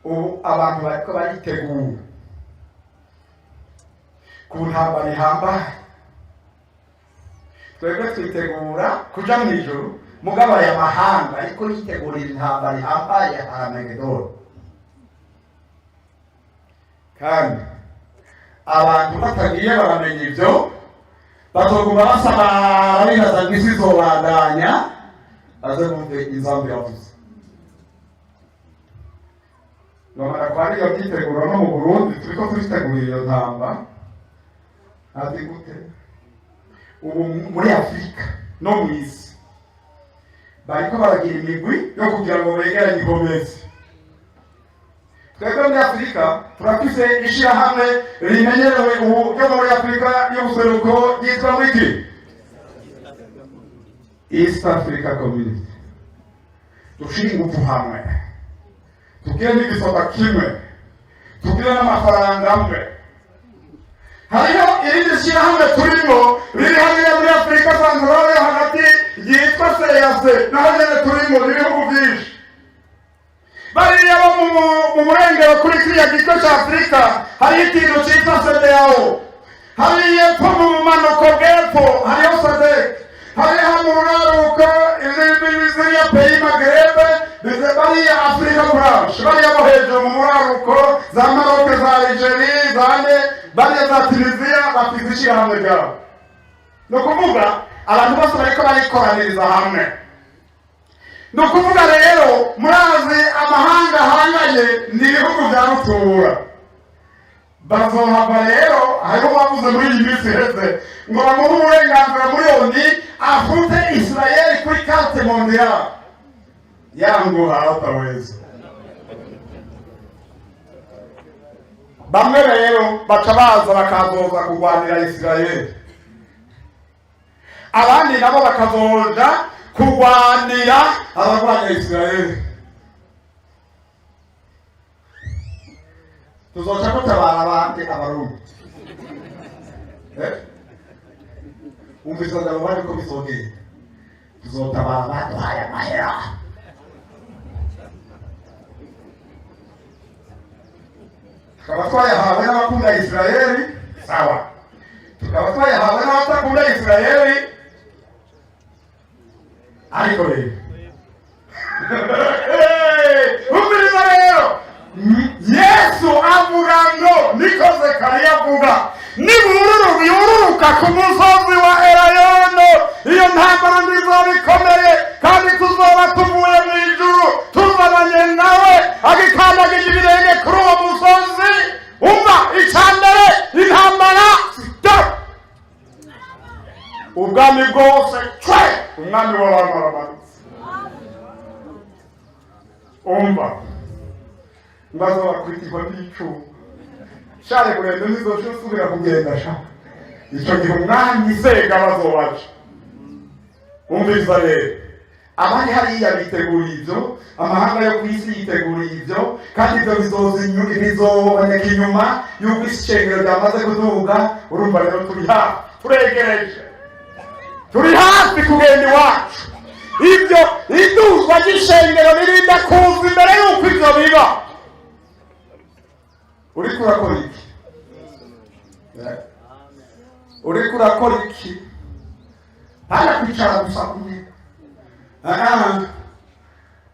ubu abantu bariko baritegura ku ntambara ihambaye. twebwe twitegura kuja mu ijuru, mugabo aya mahanga ariko yitegurira intambara ihambaye ya Armagedoni. kandi abantu batagiye baramenya ibyo, bazoguma basabara bibaza ngo isi izobandanya, baze bumve inzambi yavuze. ngomara kwari iyo byitegura no mu Burundi turiko turitegurira iyo ntamba. ati gute ubu muri Afurika no mu isi bariko baragira imigwi yo kugira ngo begeranye inkomezi. twebwe muri Afurika turafise ishirahamwe rimenyerewe ubu ryo muri Afurika y'ubuseruko ryitwa wiki East Africa Community. dushira ingufu hamwe, tugire n'igisota kimwe, tugire n'amafaranga amwe, hariho irindi shyirahamwe turimo riri hariya muri Afurika Santarale yo hagati ryitwa seyase, naho nyene turimo n'ibihugu byinshi. Bariya bo mu murengero kuri kiriya gice cya Afurika hariho ikintu cyitwa CEDEAO, hariya epfo mu bumanuko bw'epfo hariho SADC, hariya mu buraruko ziriya peyi Magrebe, bariya Afrika branch, bariya bo hejuru mu buraruko za Maroc, za Algeria, zane bariya za Tunisia bafite ishyirahamwe ryabo. Ni ukuvuga abantu bose bariko barikoraniriza hamwe. Ni ukuvuga rero murazi amahanga ahanganye ni ibihugu bya rutura. Bazohava rero hariho bavuze muri iyi minsi iheze ngo bamuhe uburenganzira muri ONU afute Israeli kuri carte mondiale. Yangu hataweza. Bamwe rero baca baza bakazoza kurwanira Israeli, abandi nabo bakazoja kurwanira abarwanya Israeli. Tuzoca gutabara abandi abarundi. Umvizaga abandi ko bizogenda. Tuzotabara baduhaye amahera. Tukaba twayahawe n'abakunda Israeli, sawa. Tukaba twayahawe n'abatakunda Israeli, ariko rero umviriza rero, Yesu avuga ngo nikoze kari avuga yururuka ku musozi wa Elayono, iyo ntambara nzizoba ikomeye kandi tuzoba tuvuye mu ijuru tuzabanye nawe agikandagije ibirenge kuri uwo musozi. Umva icambere intambara stop, ubwami bwose cwe umwami w'abantu aramanutse. Umva mbazo bakwitirwa n'icumu share kurendo nizoje usubira kugenda sha ico gihe umwami sega bazobaca. Umviriza rero abari hariya biteguriye ibyo, amahanga yo kwisi yiteguriye ibyo, kandi ibyo bizoboneka inyuma y'uko ishengero ryamaze kuduga. Urumva rero turi hafi, turegereje, turi hafi kugenda iwacu. Ibyo iduzwa ry'ishengero ririnda kuza imbere y'uko ibyo biba. Uriko urakora iki? Uriko urakora iki? Hana kwicara gusa kumwe.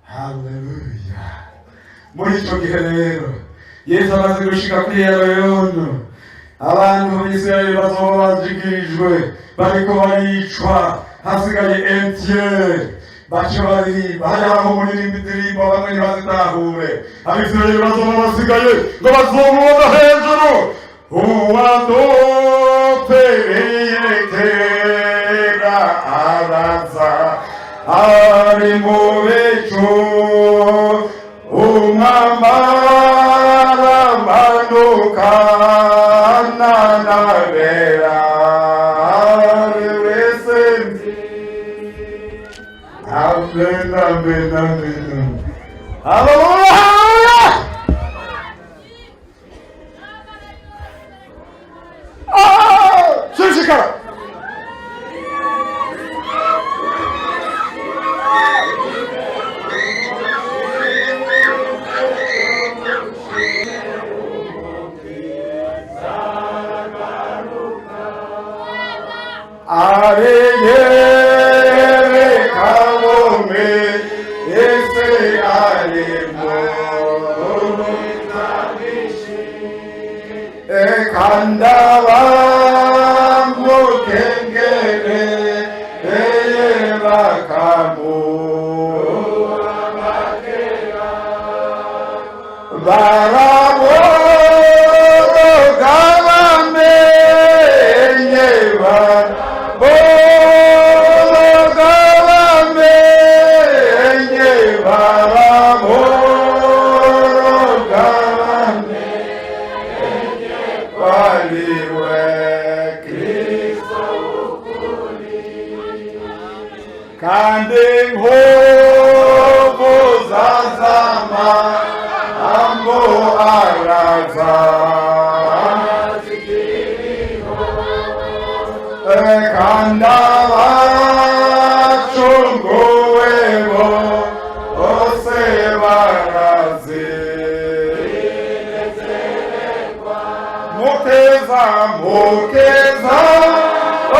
Haleluya. Muri icyo gihe rero Yesu amaze gushika kuri Elayono, abantu b'Isirayeli bazoba bajigirijwe bariko baricwa, hasigaye entier baca baririmba. Hariho umuririmba indirimbo bamwe ntibazitahure. Abisirayeli bazoba basigaye ngo bazomubona hejuru. Uwadupereye kera araza ari mu bicu, umwambara manukana nabera ari wese. Amen, amen, amen. Hallelujah! Oh! Shishikara! kandi abacunguwe bose barazi mukeza mukeza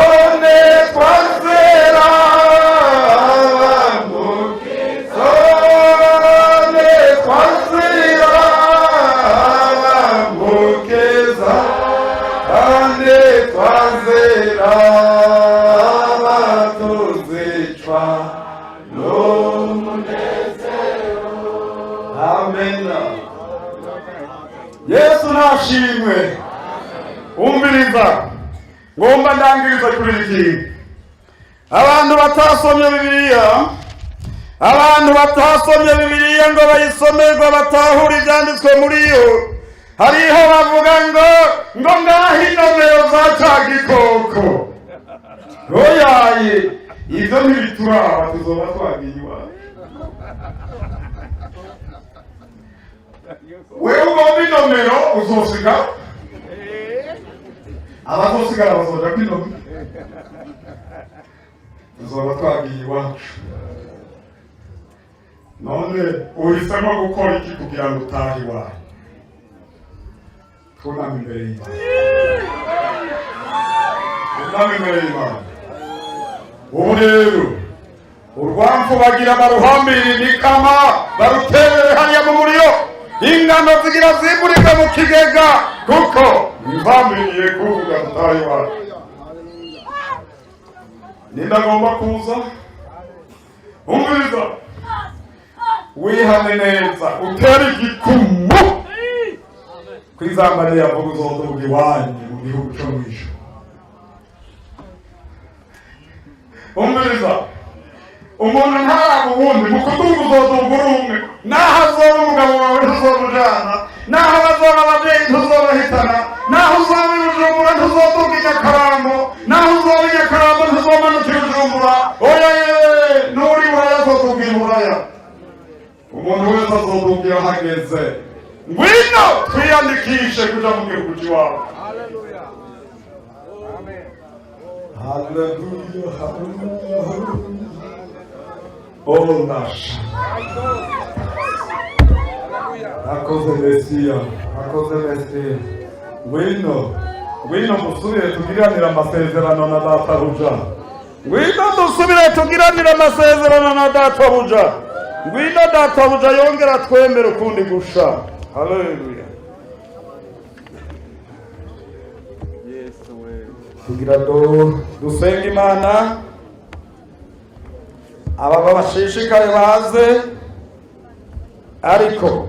one twazera mukeza one twazera mukeza one twazera batuzicwa n'umunezero. Amen. Yesu nashimwe. Umviriza ngomba ndangiriza kuri iki. Abantu batasomye Bibiliya ngo bayisomerwe batahura ibyanditswe muri yo, hariho bavuga ngo ngaho inomero za cya gikoko. Oyaye ibyo ntibituraba, tuzoba twagiye iwawe. Wewe ugomba inomero uzosiga, abazosigara bazoja kwinomero, tuzoba twagiye iwacu. None uhisemo gukora iki kugira ngo utahe iwawe? Twuname imbere y'Imana. Twuname imbere y'Imana. Ubu rero urwamfu bagira baruhambira imikama baruterere hariya mu muriro, ingano zigira zimurika mu kigega, kuko bivambiriye kuvuga utahe iwawe. Ninda agomba kuza umviriza, wihane neza, utera igikumu kwizambane yavuga uzoduga iwanyu mu gihugu cyo mwisho. Umviriza, umuntu ntaraba uwundi, mu kuduga uzoduga uri umwe. Naho azoba umugabo wawe ntuzomujana, naho abazoba ababyeyi ntuzobahitana, naho uzoba i Bujumbura ntuzoduga i Nyakarambo, naho uzoba i Nyakarambo ntuzomanukira i Bujumbura. Oya n'uri buraya azoduga i buraya. Umuntu wese azoduga iyo hageze. Ngwino twiyandikishe kuja mu gihugu cy'iwawe. Haleluya. Amen. Haleluya. Oh nasha. Akoze Mesiya. Ngwino musubire tugiranira amasezerano na databuja. Ngwino databuja yongera twemere ukundi gusha. Haleluya. Tugira dusenga Imana, aba bashishikaye baze, ariko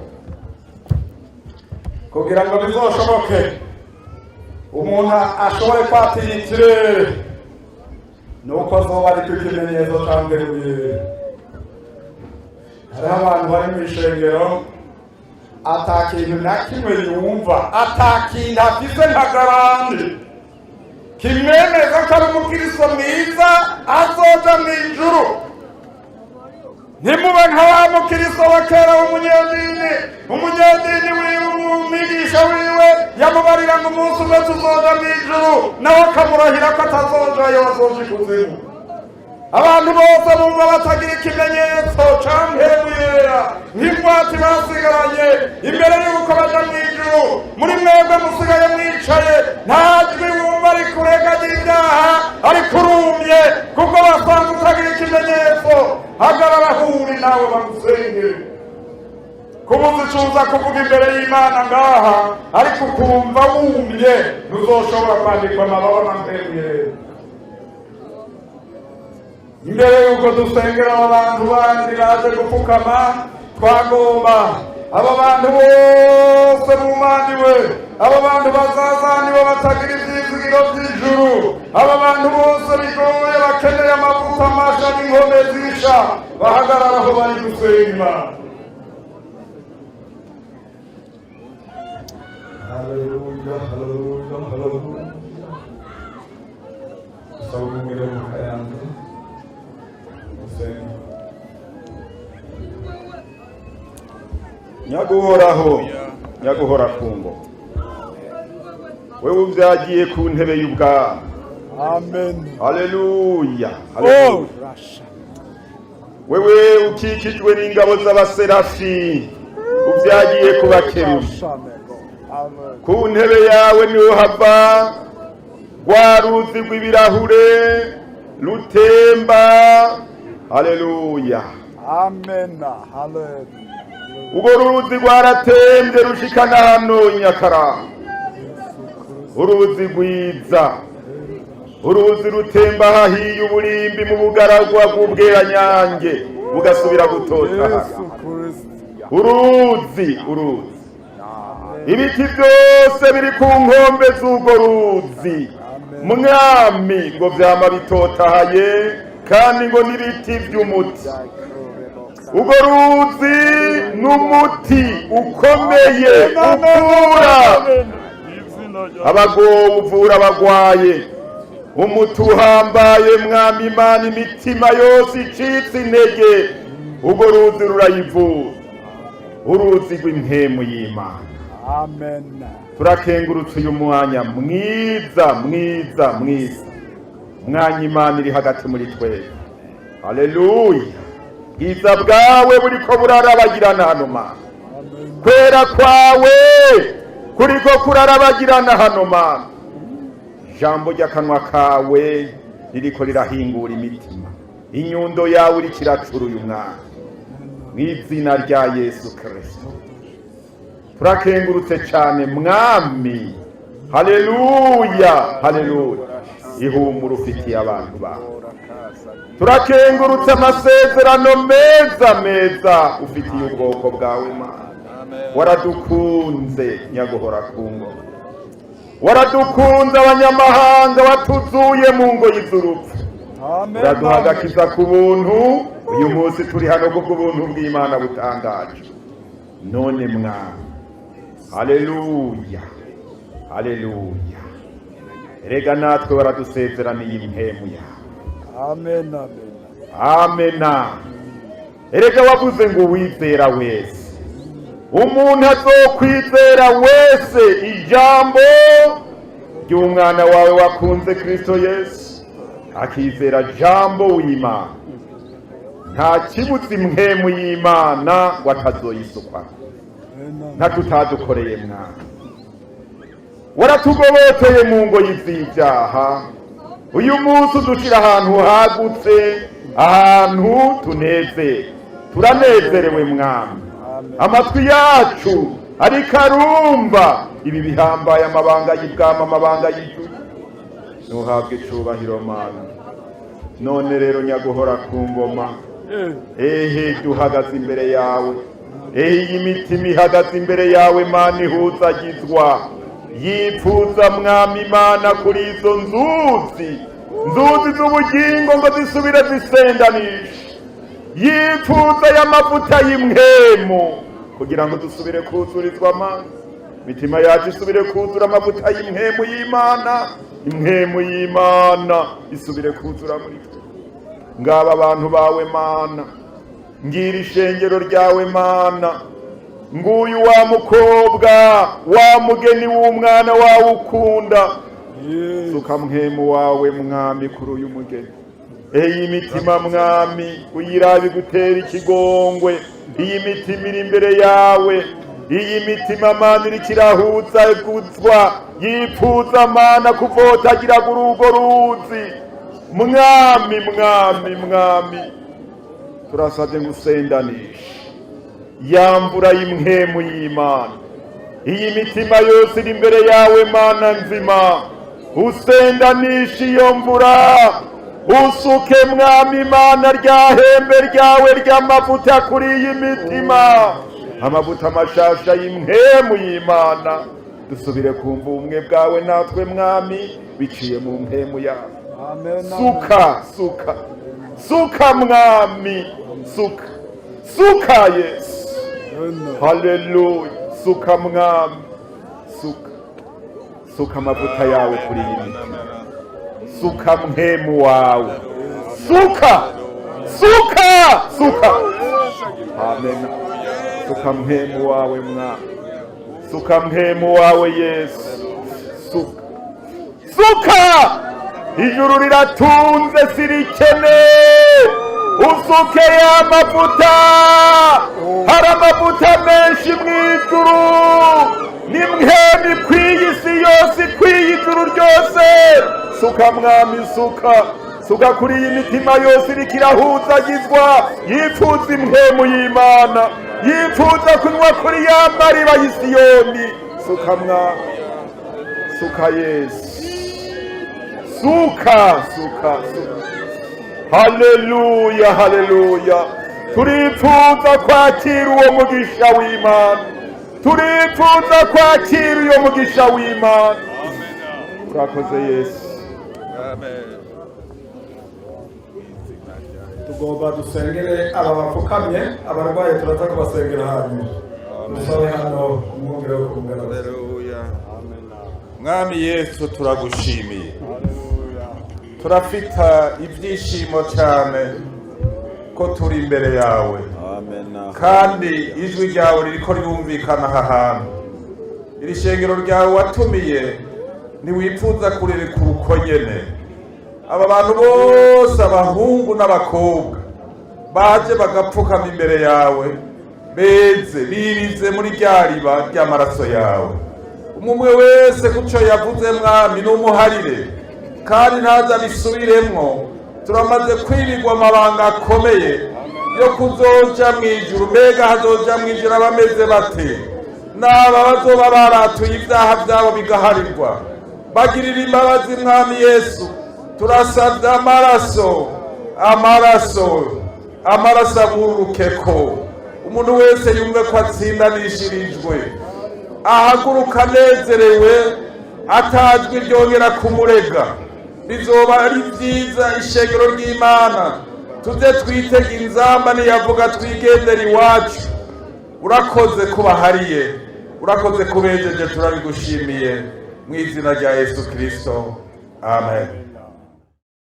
kugira ngo bizoshoboke umuntu ashobore kwatira ikirere, nuko azoba ari ikimenyetso cyamweruye. Hariho abantu bari mu ishengero atakintu na kimwe yumva, atakintu afise nka garandi kimwemeza ko ari umukristo mwiza azoja mu ijuru. Ntimube nka wa mukristo wa kera w'umunyedini wiwe, umwigisha wiwe yamubarira ngo umunsi umwe tuzoja mu ijuru, nawe akamurahira ko atazojayo, azoja ikuzimu. Abantu bose bumva batagira ikimenyetso campemu yera nk'ingwati basigaranye imbere y'uko baja mu ijuru. Muri mwebwe musigaye mwicaye, nta jwi wumva ari kuregagira ibyaha, ari kurumye kuko basanze utagira ikimenyetso. Hagarara huri nawe bagusenge. Kubuza icuza kuvuga imbere y'Imana ngaha, ariko ukumva wumye, ntuzoshobora kwandikwa amababa na mpemu yera. Imbere y'uko dusengera aba bantu bandi baje gupfukama, twagomba aba bantu bose bumaniwe, aba bantu bazazaniwe batagira ivyizigiro vy'ijuru, aba bantu bose bigoye bakeneye amavuta masha n'inkome zisha, bahagarara aho bari gusenga. Haleluya, haleluya, haleluya. Sawumire mukayande. Nyaguhora ku ngoma, wewe ubyagiye ku ntebe y'ubwami, Amen. Haleluya. Oh, Rasha. Wewe ukikijwe n'ingabo z'abaserafi ubyagiye kubakerubi. Amen. Ku ntebe yawe niho hava rwa ruzi rw'ibirahure rutemba. Haleluya. Amen. Hallelujah. Urwo ruzi rwaratembye rushikana hano Nyakaranga. Uruzi rwiza, uruzi rutemba hahiye uburimbi mu bugaragwa bw'ubweranyange bugasubira gutota. Uruzi ibiti byose biri ku nkombe z'urwo ruzi mwami ngo vyama bitotahaye kandi ngo n'ibiti vy'umuti. Urwo ruzi n'umuti ukomeye uvura abagowe, uvura abagwaye, umuti uhambaye mwami Imana imitima yose icitse intege. Urwo ruzi rurayivura, uruzi rw'impemu y'Imana. Amen. Turakengurutse uyu mwanya mwiza mwanya Imana iri hagati muri twebwe. Haleluya. Bwiza bwawe buriko burarabagirana hano Mana. Kwera kwawe kuriko kurarabagirana hano Mana. Jambo ry'akanwa kawe ririko rirahingura imitima. Inyundo yawe iriko iracura uyu mwana. Mw'izina rya Yesu Kristo. Turakengurutse cyane mwami. Haleluya. Ihumura ufitiye abantu bawe. Turakengurutse amasezerano meza ufitiye ubwoko bwawe Mana. Waradukunze nyaguhora ku ngoma. Waradukunze abanyamahanga watuzuye mu ngoyi z'urupfu. Uraduhagakiza ku buntu. Uyu munsi turi hano kubwo buntu bw'Imana butangaje. None mwami. Haleluya. Erega natwe waradusezeraniye impemu yawe. Amen. Erega wavuze ngo wizera wese, umuntu azokwizera wese ijambo ry'umwana wawe wakunze Kristo Yesu, akizera jambo w'Imana, nta kibuza impemu y'Imana watazoyisukwa. Ntitutadukoreye mwana. Waratugoboteye mu ngoyi z'ibyaha. Uyu munsi udushira ahantu hagutse, ahantu tuneze. Turanezerewe mwami. Amatwi yacu ariko arumva ibi bihambaye amabanga y'ibwami, amabanga y'ijuru. Nuhabwe icubahiro Mana. None rero nyaguhora ku ngoma. Duhagaze imbere yawe. Iyi mitima ihagaze imbere yawe Mana ihuzagizwa. Yipfuza mwami Imana kuri izo nzuzi z'ubugingo ngo zisubire zisendanisha. Yipfuza y'amavuta y'imhemu kugira ngo dusubire kuzurizwa Mana. Mitima yacu isubire kuzura amavuta y'imhemu y'Imana. Imhemu y'Imana isubire kuzura muri twe. Ngaba abantu bawe Mana. Ngira ishengero ryawe Mana. Nguyu wa mukobwa, wa mugeni w'umwana wawe ukunda. Suka mhemu wawe mwami kuri uyu mugeni. Iyi mitima mwami uyirabe gutera ikigongwe. Iyi mitima iri imbere yawe. Iyi mitima Mana iri kirahuza guzwa. Yipfuza Mana kuvotagira kuri urwo ruzi. Mwami turasabye ngusendanisha yambura y'imhemu y'Imana. Iyi mitima yose iri imbere yawe Mana nzima, usendanisha iyo mvura. Usuke mwami Imana rya hembe ryawe ry'amavuta kuri iyi mitima, amavuta mashasha y'imhemu y'Imana. Dusubire kumva ubumwe bwawe natwe mwami biciye mu mpemu yawe. Suka mwami, suka Yesu. Haleluya. Suka mwami, suka amavuta yawe kuri iyi mitima. Suka mhemu wawe. Suka. Amen. Suka mhemu wawe mwami. Suka mhemu wawe Yesu. Suka. ijuru riratunze sirikene usukeye amavuta hari amavuta menshi mu ijuru nimwe ikwiye isi yose ikwiye ijuru ryose suka mwami suka kuri iyi mitima yose iriko irahuzagizwa yifuza impwemu y'Imana yifuza kunywa kuri ya mariba y'Isiyoni suka mwami suka Yesu suka haleluya turifuza kwakira uwo mugisha w'Imana turifuza kwakira uyo mugisha w'Imana urakoze Yesu amen. Tugomba dusengere aba bapfukamye abarwaye turaza kubasengera hano musabe hano umwumvire wo kumugana. Haleluya mwami Yesu turagushimiye turafita ibyishimo cyane ko turi imbere yawe kandi ijwi ryawe ririko rirumvikana aha hantu iri shengero ryawe watumiye ntiwifuza kurirekura uko nyene aba bantu bose abahungu n'abakobwa baje bagapfukama imbere yawe beze birize muri rya riba ry'amaraso yawe umwe wese kuco yavuze mwami n'umuharire kandi ntaza bisubiremwo turamaze kwibigwa amabanga akomeye yo kuzoja mw'ijuru mbega hazoja mw'ijuru abameze bate n'aba bazoba baratuye ibyaha byabo bigaharirwa bagirira imbabazi mwami Yesu turasabye amaraso agurukeko umuntu wese yumve ko atsindanishirijwe ahaguruka anezerewe atajwi ryongera kumurega bizoba ari byiza ishengero ry'Imana tuze twitega inzamba niyavuga twigendera iwacu urakoze kubahariye urakoze kubejeje turabigushimiye mu izina rya Yesu Kristo amen.